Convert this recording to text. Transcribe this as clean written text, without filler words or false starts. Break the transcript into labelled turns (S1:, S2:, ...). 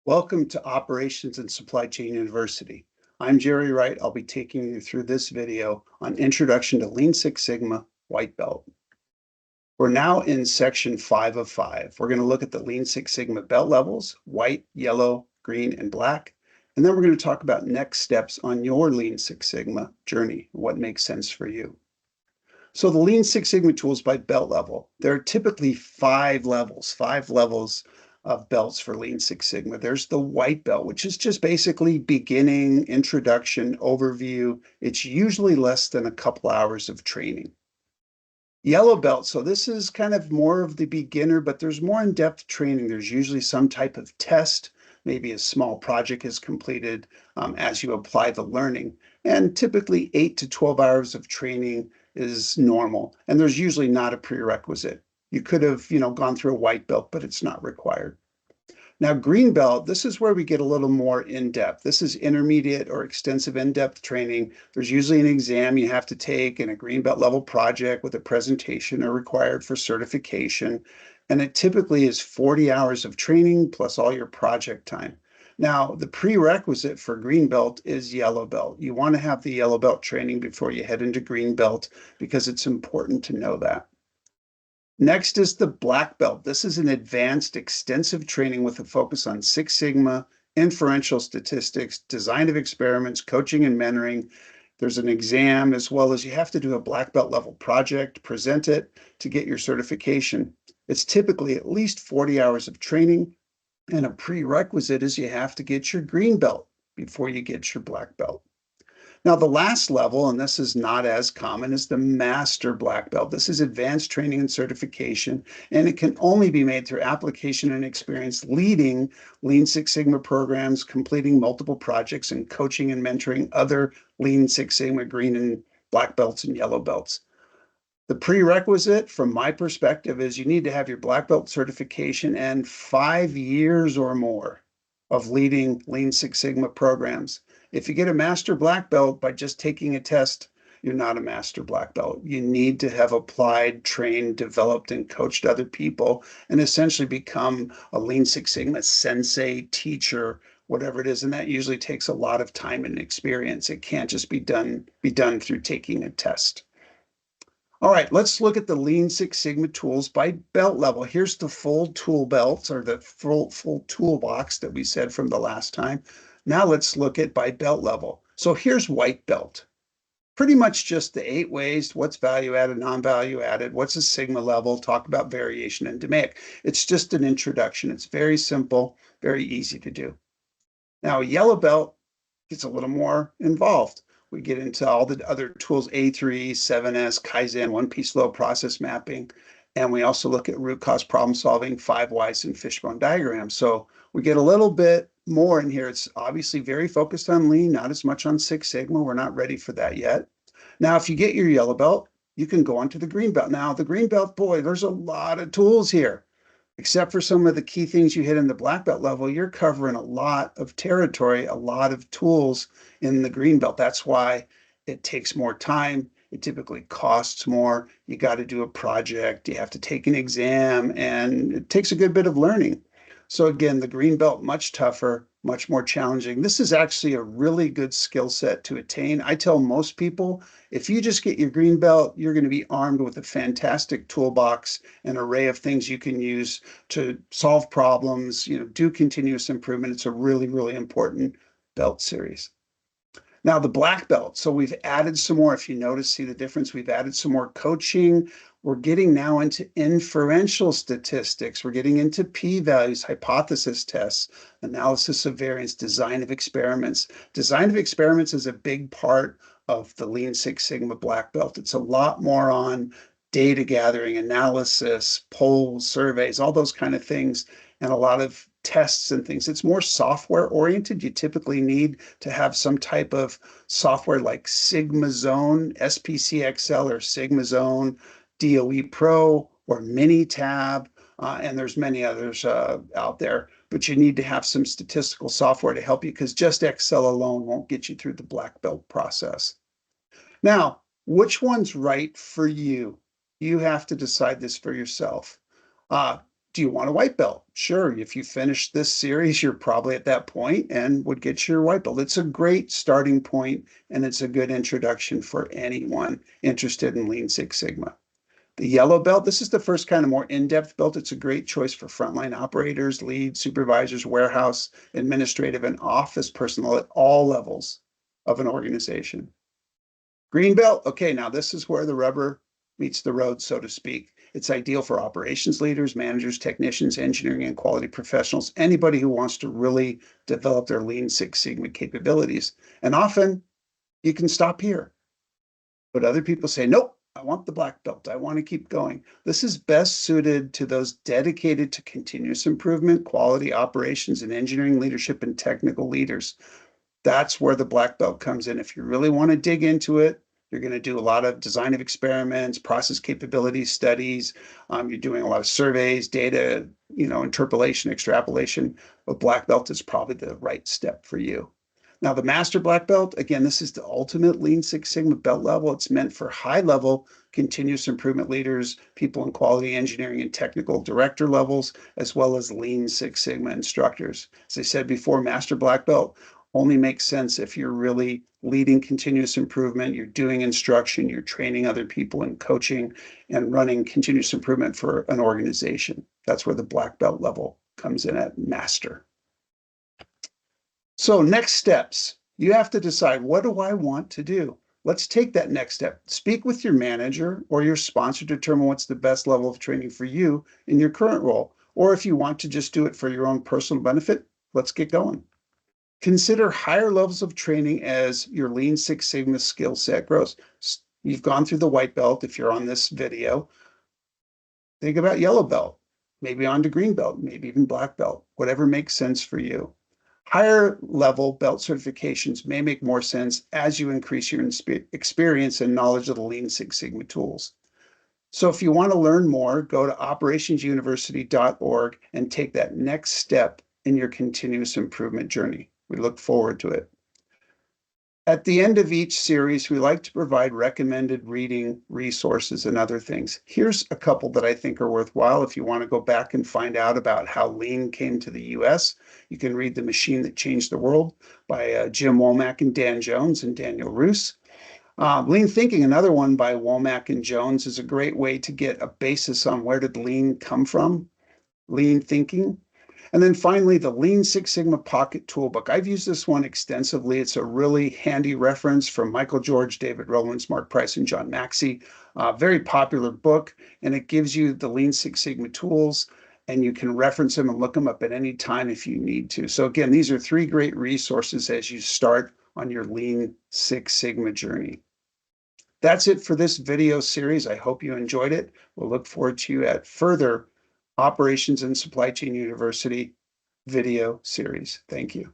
S1: Welcome to Operations and Supply Chain University. I'm Jerry Wright. I'll be taking you through this video on Introduction to Lean Six Sigma White Belt. We're now in section 5 of 5. We're going to look at the Lean Six Sigma belt levels, white, yellow, green, and black. And then we're going to talk about next steps on your Lean Six Sigma journey, what makes sense for you. So the Lean Six Sigma tools by belt level, there are typically five levels of belts for Lean Six Sigma. There's the white belt, which is just basically beginning, introduction, overview. It's usually less than a couple hours of training. Yellow belt, so this is kind of more of the beginner, but there's more in-depth training. There's usually some type of test, maybe a small project is completed as you apply the learning. And typically 8 to 12 hours of training is normal. And there's usually not a prerequisite. You could have, gone through a white belt, but it's not required. Now, green belt, this is where we get a little more in-depth. This is intermediate or extensive in-depth training. There's usually an exam you have to take and a green belt level project with a presentation are required for certification. And it typically is 40 hours of training plus all your project time. Now, the prerequisite for green belt is yellow belt. You want to have the yellow belt training before you head into green belt because it's important to know that. Next is the black belt. This is an advanced, extensive training with a focus on Six Sigma, inferential statistics, design of experiments, coaching and mentoring. There's an exam as well as you have to do a black belt level project, present it to get your certification. It's typically at least 40 hours of training, and a prerequisite is you have to get your green belt before you get your black belt. Now, the last level, and this is not as common, is the master black belt. This is advanced training and certification, and it can only be made through application and experience leading Lean Six Sigma programs, completing multiple projects, and coaching and mentoring other Lean Six Sigma green and black belts and yellow belts. The prerequisite, from my perspective, is you need to have your black belt certification and 5 years or more of leading Lean Six Sigma programs. If you get a master black belt by just taking a test, you're not a master black belt. You need to have applied, trained, developed, and coached other people and essentially become a Lean Six Sigma sensei, teacher, whatever it is. And that usually takes a lot of time and experience. It can't just be done through taking a test. All right, let's look at the Lean Six Sigma tools by belt level. Here's the full tool belts or the full toolbox that we said from the last time. Now let's look at by belt level. So here's white belt. Pretty much just the 8 ways, what's value added, non-value added, what's a Sigma level, talk about variation and DMAIC. It's just an introduction. It's very simple, very easy to do. Now, yellow belt gets a little more involved. We get into all the other tools, A3, 7S, Kaizen, one-piece flow process mapping. And we also look at root cause problem solving, 5 whys, and fishbone diagrams. So we get a little bit more in here. It's obviously very focused on lean, not as much on Six Sigma. We're not ready for that yet. Now, if you get your yellow belt, you can go on to the green belt. Now, the green belt, boy, there's a lot of tools here. Except for some of the key things you hit in the black belt level, you're covering a lot of territory, a lot of tools in the green belt. That's why it takes more time. It typically costs more. You got to do a project. You have to take an exam, and it takes a good bit of learning. So again, the green belt, much tougher, much more challenging. This is actually a really good skill set to attain. I tell most people, if you just get your green belt, you're going to be armed with a fantastic toolbox, an array of things you can use to solve problems, do continuous improvement. It's a really, really important belt series. Now the black belt. So we've added some more. If you notice, see the difference? We've added some more coaching. We're getting now into inferential statistics. We're getting into p-values, hypothesis tests, analysis of variance, design of experiments. Design of experiments is a big part of the Lean Six Sigma black belt. It's a lot more on data gathering, analysis, polls, surveys, all those kind of things, and a lot of tests and things. It's more software oriented. You typically need to have some type of software like Sigma Zone, SPCXL or Sigma Zone, DOE Pro or Minitab, and there's many others out there. But you need to have some statistical software to help you because just Excel alone won't get you through the black belt process. Now, which one's right for you? You have to decide this for yourself. Do you want a white belt? Sure. If you finish this series, you're probably at that point and would get your white belt. It's a great starting point, and it's a good introduction for anyone interested in Lean Six Sigma. The yellow belt, this is the first kind of more in-depth belt. It's a great choice for frontline operators, lead supervisors, warehouse, administrative, and office personnel at all levels of an organization. Green belt, okay, now this is where the rubber meets the road, so to speak. It's ideal for operations leaders, managers, technicians, engineering and quality professionals, anybody who wants to really develop their Lean Six Sigma capabilities. And often you can stop here. But other people say, nope, I want the black belt. I want to keep going. This is best suited to those dedicated to continuous improvement, quality operations, and engineering leadership and technical leaders. That's where the black belt comes in. If you really want to dig into it, you're going to do a lot of design of experiments, process capability studies. You're doing a lot of surveys, data, interpolation, extrapolation. But black belt is probably the right step for you. Now, the master black belt, again, this is the ultimate Lean Six Sigma belt level. It's meant for high-level continuous improvement leaders, people in quality engineering and technical director levels, as well as Lean Six Sigma instructors. As I said before, master black belt only makes sense if you're really leading continuous improvement, you're doing instruction, you're training other people and coaching and running continuous improvement for an organization. That's where the black belt level comes in at master. So next steps, you have to decide, what do I want to do? Let's take that next step. Speak with your manager or your sponsor to determine what's the best level of training for you in your current role. Or if you want to just do it for your own personal benefit, let's get going. Consider higher levels of training as your Lean Six Sigma skill set grows. You've gone through the white belt if you're on this video. Think about yellow belt, maybe on to green belt, maybe even black belt, whatever makes sense for you. Higher level belt certifications may make more sense as you increase your experience and knowledge of the Lean Six Sigma tools. So if you want to learn more, go to operationsuniversity.org and take that next step in your continuous improvement journey. We look forward to it. At the end of each series, we like to provide recommended reading resources and other things. Here's a couple that I think are worthwhile if you want to go back and find out about how Lean came to the US. You can read The Machine That Changed the World by Jim Womack and Dan Jones and Daniel Roos. Lean Thinking, another one by Womack and Jones, is a great way to get a basis on where did Lean come from, Lean Thinking. And then finally, the Lean Six Sigma Pocket Toolbook. I've used this one extensively. It's a really handy reference from Michael George, David Rowlands, Mark Price, and John Maxey. Very popular book, and it gives you the Lean Six Sigma tools, and you can reference them and look them up at any time if you need to. So again, these are three great resources as you start on your Lean Six Sigma journey. That's it for this video series. I hope you enjoyed it. We'll look forward to you at further Operations and Supply Chain University video series. Thank you.